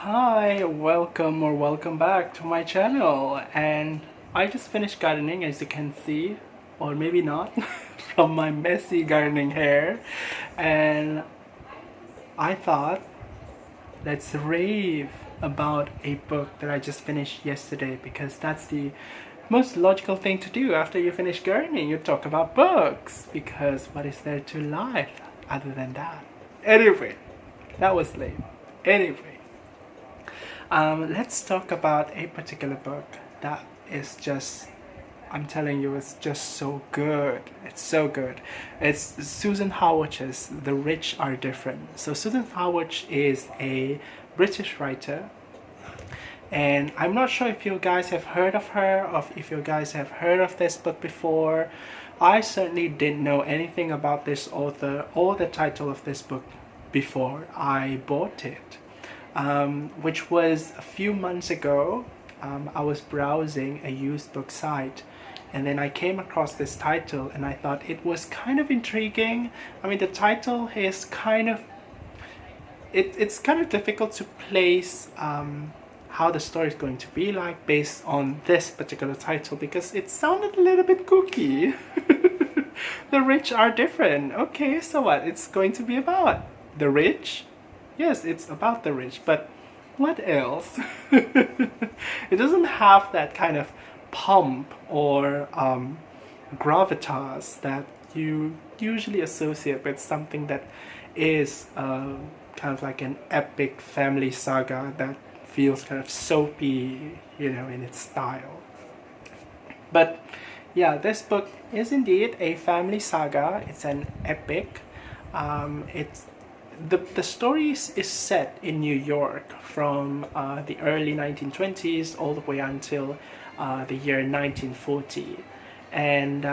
Hi, welcome or welcome back to my channel. And I just finished gardening, as you can see, or maybe not, from my messy gardening hair. And I thought, let's rave about a book that I just finished yesterday, because that's the most logical thing to do after you finish gardening. You talk about books, because what is there to life other than that? Anyway, that was lame. Anyway, let's talk about a particular book that is just, I'm telling you, it's just so good. It's so good. It's Susan Howatch's The Rich Are Different. So Susan Howatch is a British writer, and I'm not sure if you guys have heard of her, or if you guys have heard of this book before. I certainly didn't know anything about this author or the title of this book before I bought it. Which was a few months ago. I was browsing a used book site, and then I came across this title, and I thought it was kind of intriguing. I mean, the title is kind of, it's kind of difficult to place how the story is going to be like based on this particular title, because it sounded a little bit kooky. The rich are different. Okay, so what? It's going to be about the rich? Yes, it's about the rich, but what else? It doesn't have that kind of pomp or gravitas that you usually associate with something that is kind of like an epic family saga that feels kind of soapy, in its style. But yeah, this book is indeed a family saga. It's an epic. It's the story is set in New York from the early 1920s all the way until the year 1940. And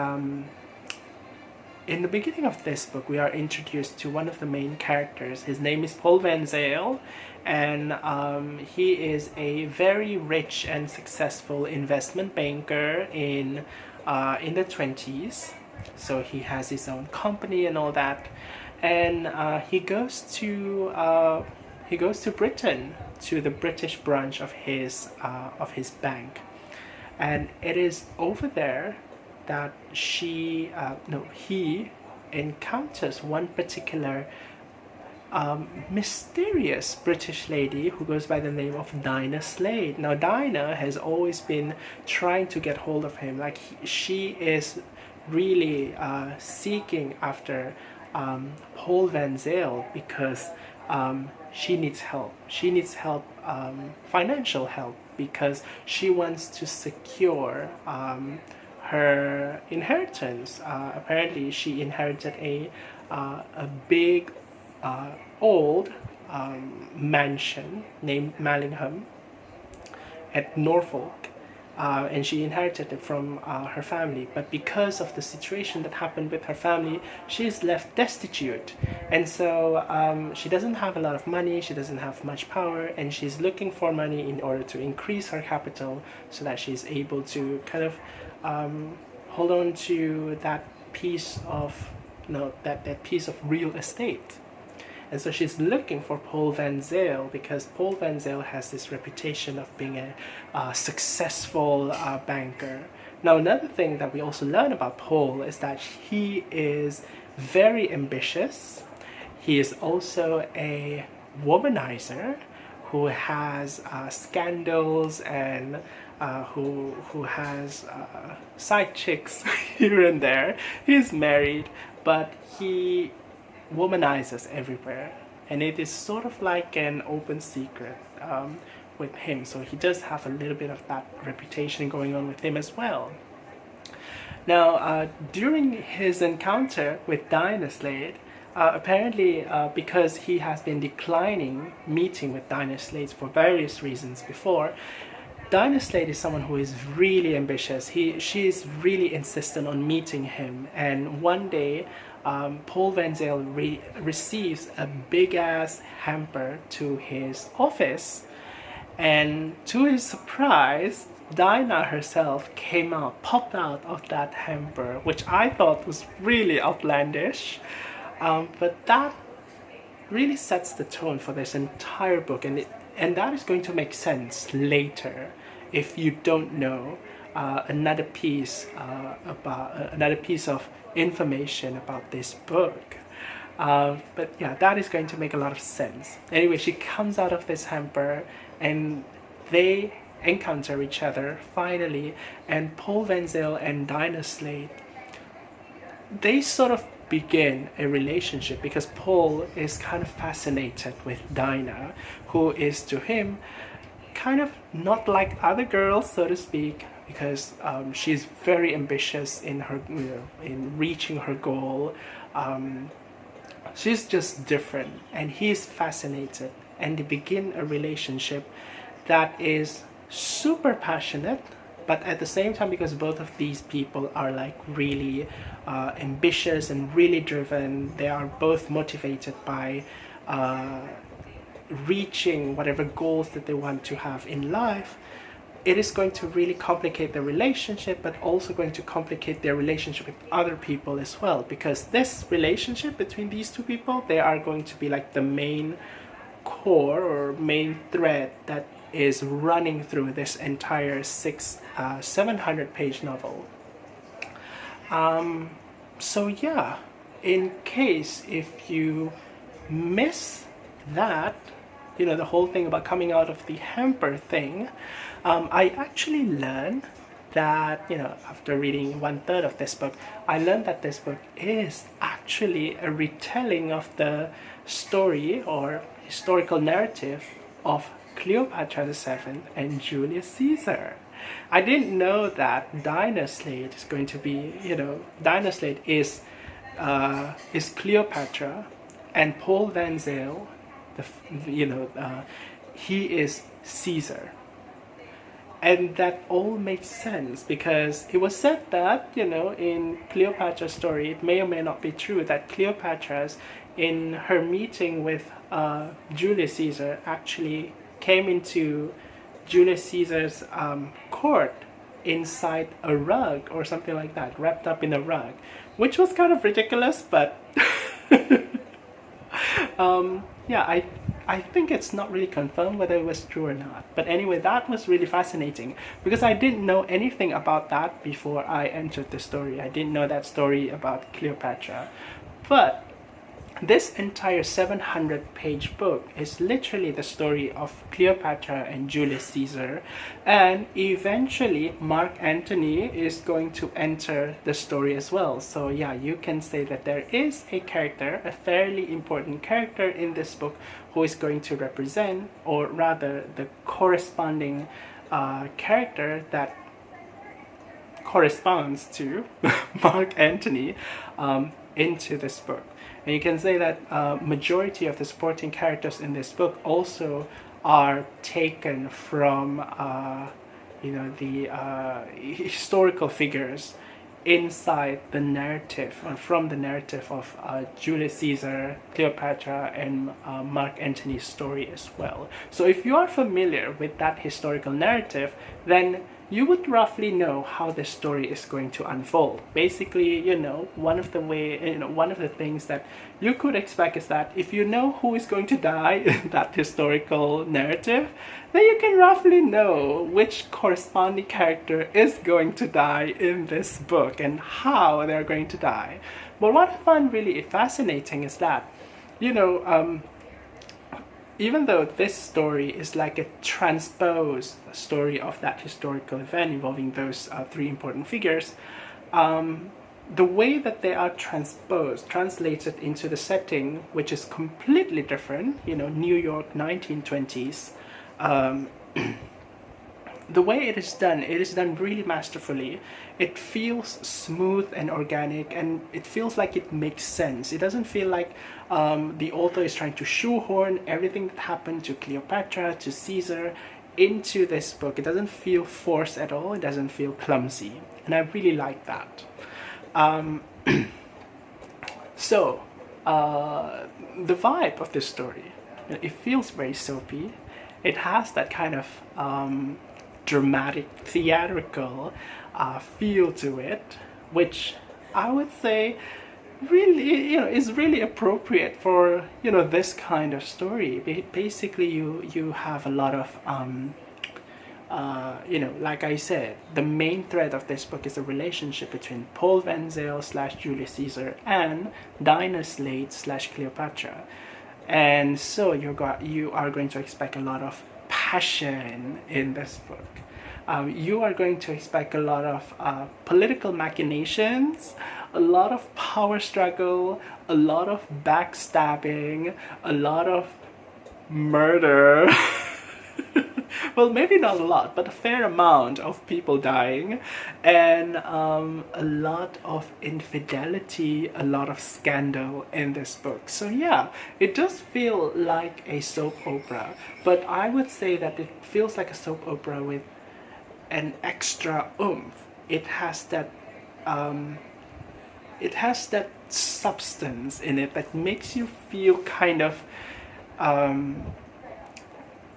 in the beginning of this book, we are introduced to one of the main characters. His name is Paul Van Zale, and he is a very rich and successful investment banker in the 20s. So he has his own company and all that. And he goes to Britain, to the British branch of his bank, and it is over there that he encounters one particular mysterious British lady who goes by the name of Dinah Slade. Now, Dinah has always been trying to get hold of him. Like, she is really seeking after Paul Van Zale, because she needs help. She needs help, financial help, because she wants to secure her inheritance. Apparently, she inherited a big, old mansion named Mallingham at Norfolk. And she inherited it from her family, but because of the situation that happened with her family, she is left destitute, and so she doesn't have a lot of money, she doesn't have much power, and she's looking for money in order to increase her capital so that she's able to kind of hold on to that piece of that piece of real estate. And so she's looking for Paul Van Zale, because Paul Van Zale has this reputation of being a successful banker. Now, another thing that we also learn about Paul is that he is very ambitious. He is also a womanizer who has scandals, and who has side chicks here and there. He's married, but he womanizes everywhere, and it is sort of like an open secret with him. So he does have a little bit of that reputation going on with him as well. Now, during his encounter with Dinah Slade, apparently because he has been declining meeting with Dinah Slade for various reasons before, Dinah Slade is someone who is really ambitious. She is really insistent on meeting him, and one day Paul Van Zale receives a big-ass hamper to his office, and to his surprise, Dinah herself popped out of that hamper, which I thought was really outlandish, but that really sets the tone for this entire book, and and that is going to make sense later if you don't know another piece of information about this book. But yeah, that is going to make a lot of sense. Anyway, she comes out of this hamper and they encounter each other finally, and Paul Van Zale and Dinah Slade, they sort of begin a relationship because Paul is kind of fascinated with Dinah, who is to him kind of not like other girls, so to speak, because she's very ambitious in her, in reaching her goal. She's just different, and he's fascinated, and they begin a relationship that is super passionate, but at the same time, because both of these people are like really ambitious and really driven, they are both motivated by reaching whatever goals that they want to have in life. It is going to really complicate their relationship, but also going to complicate their relationship with other people as well, because this relationship between these two people, they are going to be like the main core or main thread that is running through this entire 700 page novel. So yeah, in case if you miss that, the whole thing about coming out of the hamper thing, I actually learned that, after reading 1/3 of this book, I learned that this book is actually a retelling of the story or historical narrative of Cleopatra VII and Julius Caesar. I didn't know that Dinah Slade is going to be, Dinah Slade is Cleopatra, and Paul Van Zale, he is Caesar. And that all makes sense because it was said that, in Cleopatra's story, it may or may not be true, that Cleopatra's, in her meeting with Julius Caesar, actually came into Julius Caesar's court inside a rug or something like that, wrapped up in a rug, which was kind of ridiculous, but yeah, I think it's not really confirmed whether it was true or not. But anyway, that was really fascinating because I didn't know anything about that before I entered the story. I didn't know that story about Cleopatra. But this entire 700 page book is literally the story of Cleopatra and Julius Caesar, and eventually Mark Antony is going to enter the story as well. So yeah, you can say that there is a character, a fairly important character in this book, who is going to represent, or rather the corresponding character that corresponds to Mark Antony into this book. And you can say that majority of the supporting characters in this book also are taken from the historical figures inside the narrative, or from the narrative of Julius Caesar, Cleopatra, and Mark Antony's story as well. So if you are familiar with that historical narrative, then you would roughly know how the story is going to unfold. Basically, one of the things that you could expect is that if you know who is going to die in that historical narrative, then you can roughly know which corresponding character is going to die in this book and how they're going to die. But what I find really fascinating is that, even though this story is like a transposed story of that historical event involving those three important figures, the way that they are translated into the setting, which is completely different, New York 1920s, the way it is done really masterfully. It feels smooth and organic, and it feels like it makes sense. It doesn't feel like the author is trying to shoehorn everything that happened to Cleopatra, to Caesar, into this book. It doesn't feel forced at all. It doesn't feel clumsy, and I really like that. So the vibe of this story, it feels very soapy. It has that kind of dramatic, theatrical feel to it, which I would say really, is really appropriate for, this kind of story. Basically, you have a lot of like I said, the main thread of this book is the relationship between Paul Van Zale / Julius Caesar and Dinah Slade / Cleopatra. And so you are going to expect a lot of passion in this book. You are going to expect a lot of political machinations, a lot of power struggle, a lot of backstabbing, a lot of murder. Well, maybe not a lot, but a fair amount of people dying, and a lot of infidelity, a lot of scandal in this book. So yeah, it does feel like a soap opera, but I would say that it feels like a soap opera with an extra oomph. It has that substance in it that makes you feel kind of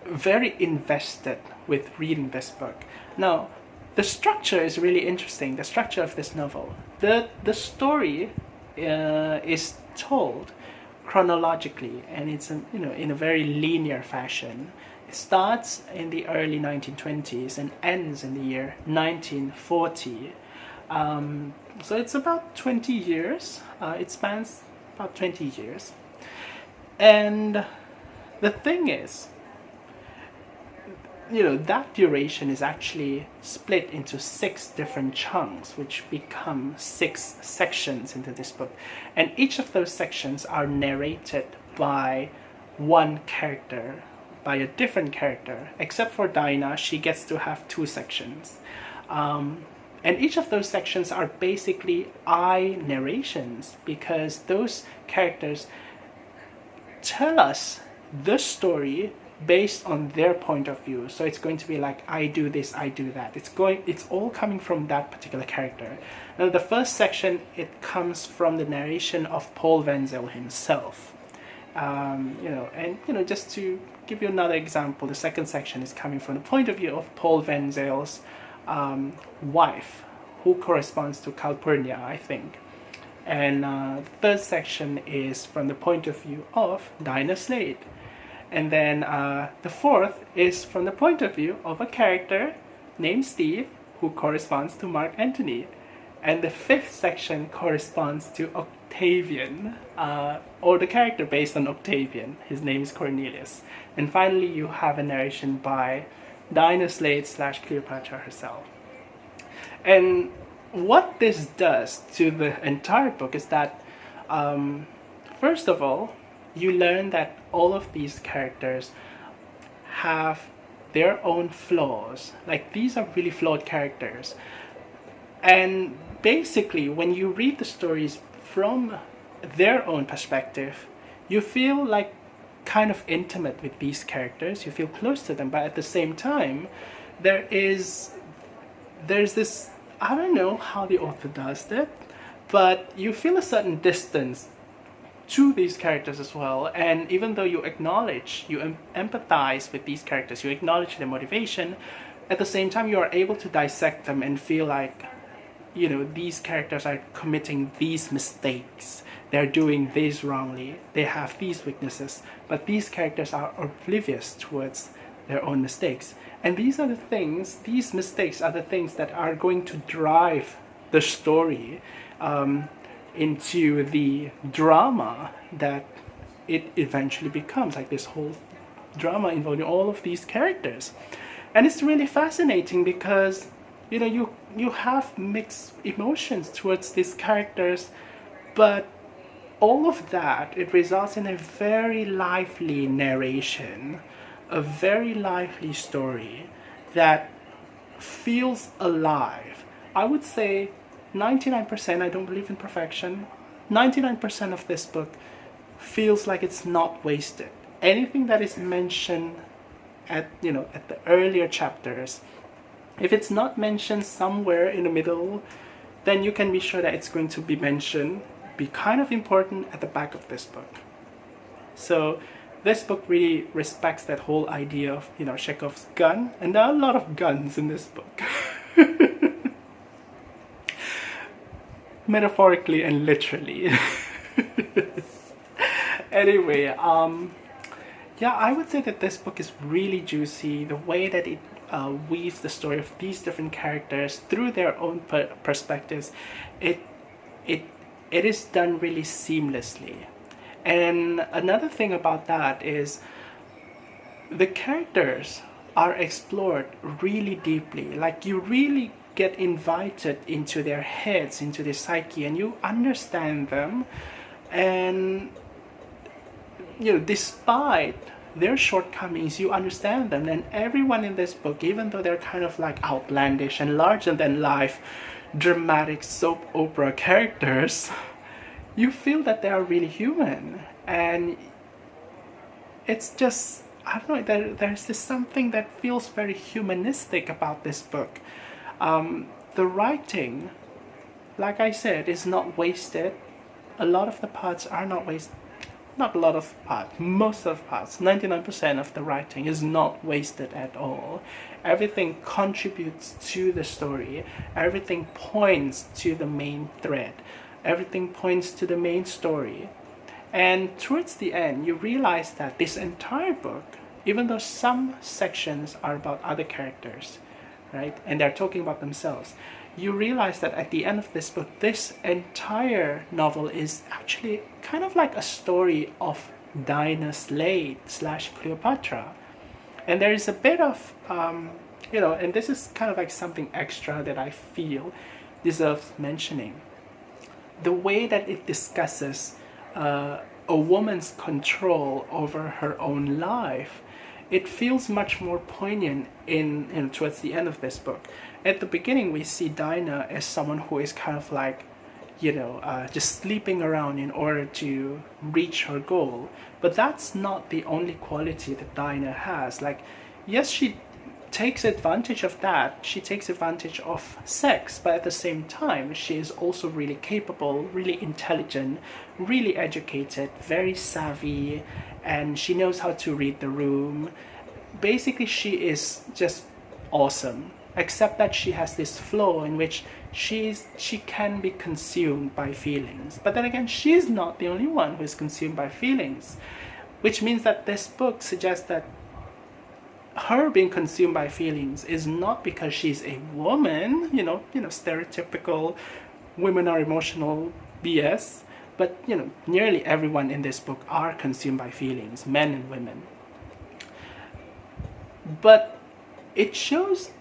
very invested with reading this book. Now, the structure is really interesting, the structure of this novel. The story is told chronologically, and it's in a very linear fashion. It starts in the early 1920s and ends in the year 1940. So it's about 20 years. It spans about 20 years. And the thing is, that duration is actually split into 6 different chunks, which become 6 sections into this book. And each of those sections are narrated by one character, by a different character. Except for Dinah, she gets to have 2 sections. And each of those sections are basically eye narrations, because those characters tell us the story based on their point of view. So it's going to be like, I do this, I do that. It's all coming from that particular character. Now, the first section, it comes from the narration of Paul Van Zale himself. Just to give you another example, the second section is coming from the point of view of Paul Van Zale's wife, who corresponds to Calpurnia, I think. And the third section is from the point of view of Dinah Slade. And then the fourth is from the point of view of a character named Steve, who corresponds to Mark Antony. And the fifth section corresponds to Octavian, or the character based on Octavian. His name is Cornelius. And finally, you have a narration by Dinah Slade / Cleopatra herself. And what this does to the entire book is that, first of all, you learn that all of these characters have their own flaws. Like, these are really flawed characters. And basically, when you read the stories from their own perspective, you feel like kind of intimate with these characters. You feel close to them, but at the same time, there's this, I don't know how the author does that, but you feel a certain distance to these characters as well. And even though you empathize with these characters, you acknowledge their motivation, at the same time you are able to dissect them and feel like, these characters are committing these mistakes, they're doing this wrongly, they have these weaknesses, but these characters are oblivious towards their own mistakes. And these mistakes are the things that are going to drive the story into the drama that it eventually becomes, like this whole drama involving all of these characters. And it's really fascinating because you have mixed emotions towards these characters, but all of that, it results in a very lively narration, a very lively story that feels alive. I would say 99%, I don't believe in perfection, 99% of this book feels like it's not wasted. Anything that is mentioned at the earlier chapters, if it's not mentioned somewhere in the middle, then you can be sure that it's going to be mentioned, be kind of important at the back of this book. So this book really respects that whole idea of, Chekhov's gun, and there are a lot of guns in this book. metaphorically and literally. Anyway, yeah, I would say that this book is really juicy. The way that it weaves the story of these different characters through their own perspectives, it it is done really seamlessly. And another thing about that is the characters are explored really deeply. Like, you really get invited into their heads, into their psyche, and you understand them. And despite their shortcomings, you understand them. And everyone in this book, even though they're kind of like outlandish and larger than life, dramatic soap opera characters, you feel that they are really human. And it's just, I don't know, there's this something that feels very humanistic about this book. The writing, like I said, is not wasted. A lot of the parts are not wasted. Not a lot of parts, most of the parts, 99% of the writing is not wasted at all. Everything contributes to the story. Everything points to the main thread. Everything points to the main story. And towards the end, you realize that this entire book, even though some sections are about other characters, right, and they're talking about themselves, you realize that at the end of this book, this entire novel is actually kind of like a story of Dinah Slade / Cleopatra. And there is a bit of, and this is kind of like something extra that I feel deserves mentioning. The way that it discusses a woman's control over her own life, it feels much more poignant towards the end of this book. At the beginning, we see Dinah as someone who is kind of like, just sleeping around in order to reach her goal. But that's not the only quality that Dinah has. Like, yes, she takes advantage of that. She takes advantage of sex, but at the same time, she is also really capable, really intelligent, really educated, very savvy, and she knows how to read the room. Basically, she is just awesome, except that she has this flaw in which she can be consumed by feelings. But then again, she's not the only one who is consumed by feelings, which means that this book suggests that her being consumed by feelings is not because she's a woman, stereotypical women are emotional BS, but nearly everyone in this book are consumed by feelings, men and women. But it shows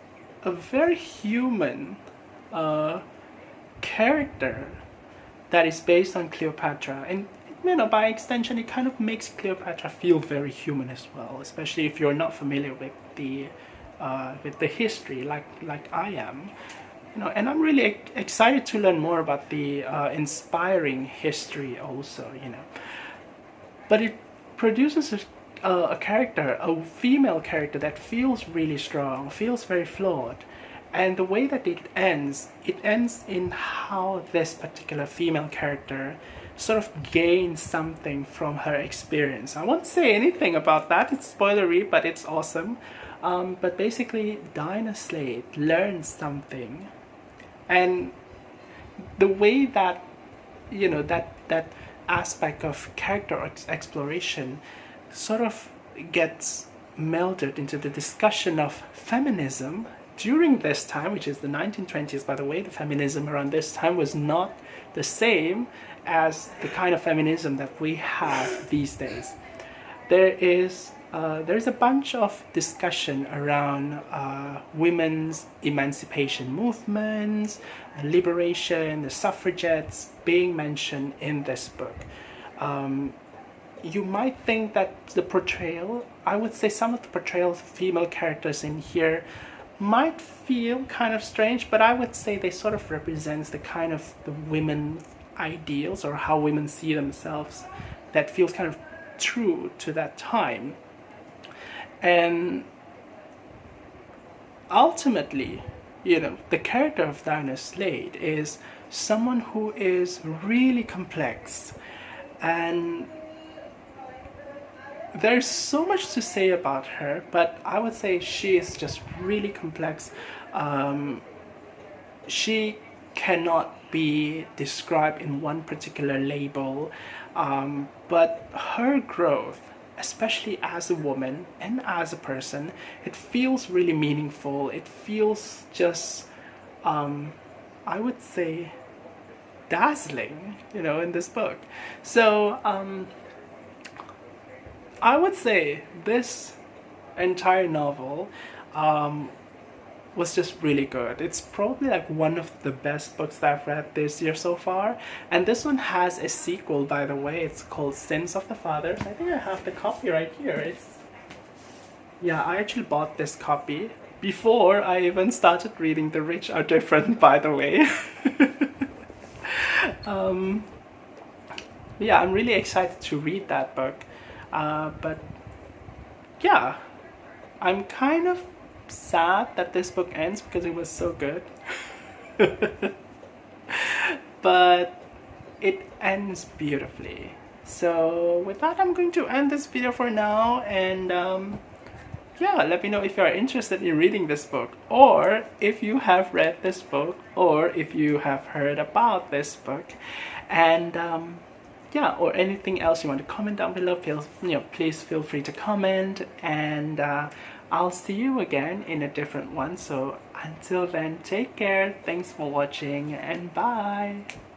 a very human character that is based on Cleopatra, and by extension, it kind of makes Cleopatra feel very human as well, especially if you're not familiar with the history like I am. And I'm really excited to learn more about the inspiring history also. But it produces a character, a female character that feels really strong, feels very flawed. And the way that it ends in how this particular female character sort of gains something from her experience. I won't say anything about that, it's spoilery, but it's awesome. But basically, Dinah Slade learns something. And the way that, that aspect of character exploration sort of gets melded into the discussion of feminism during this time, which is the 1920s, by the way. The feminism around this time was not the same as the kind of feminism that we have these days. There's a bunch of discussion around women's emancipation movements, liberation, the suffragettes being mentioned in this book. You might think that the portrayal, I would say some of the portrayals of female characters in here might feel kind of strange, but I would say they sort of represents the kind of the women ideals, or how women see themselves, that feels kind of true to that time. And ultimately, the character of Dinah Slade is someone who is really complex, and there's so much to say about her, but I would say she is just really complex. She cannot be described in one particular label, but her growth, especially as a woman and as a person, it feels really meaningful. It feels just, I would say, dazzling, you know, in this book. So I would say this entire novel was just really good. It's probably like one of the best books that I've read this year so far. And this one has a sequel, by the way. It's called Sins of the Fathers. I think I have the copy right here. Yeah, I actually bought this copy before I even started reading The Rich Are Different, by the way. Yeah, I'm really excited to read that book. But yeah, I'm kind of sad that this book ends because it was so good. But it ends beautifully. So with that, I'm going to end this video for now, and yeah, let me know if you are interested in reading this book, or if you have read this book, or if you have heard about this book, and yeah, or anything else you want to comment down below. Please feel free to comment, and I'll see you again in a different one. So until then, take care, thanks for watching, and bye.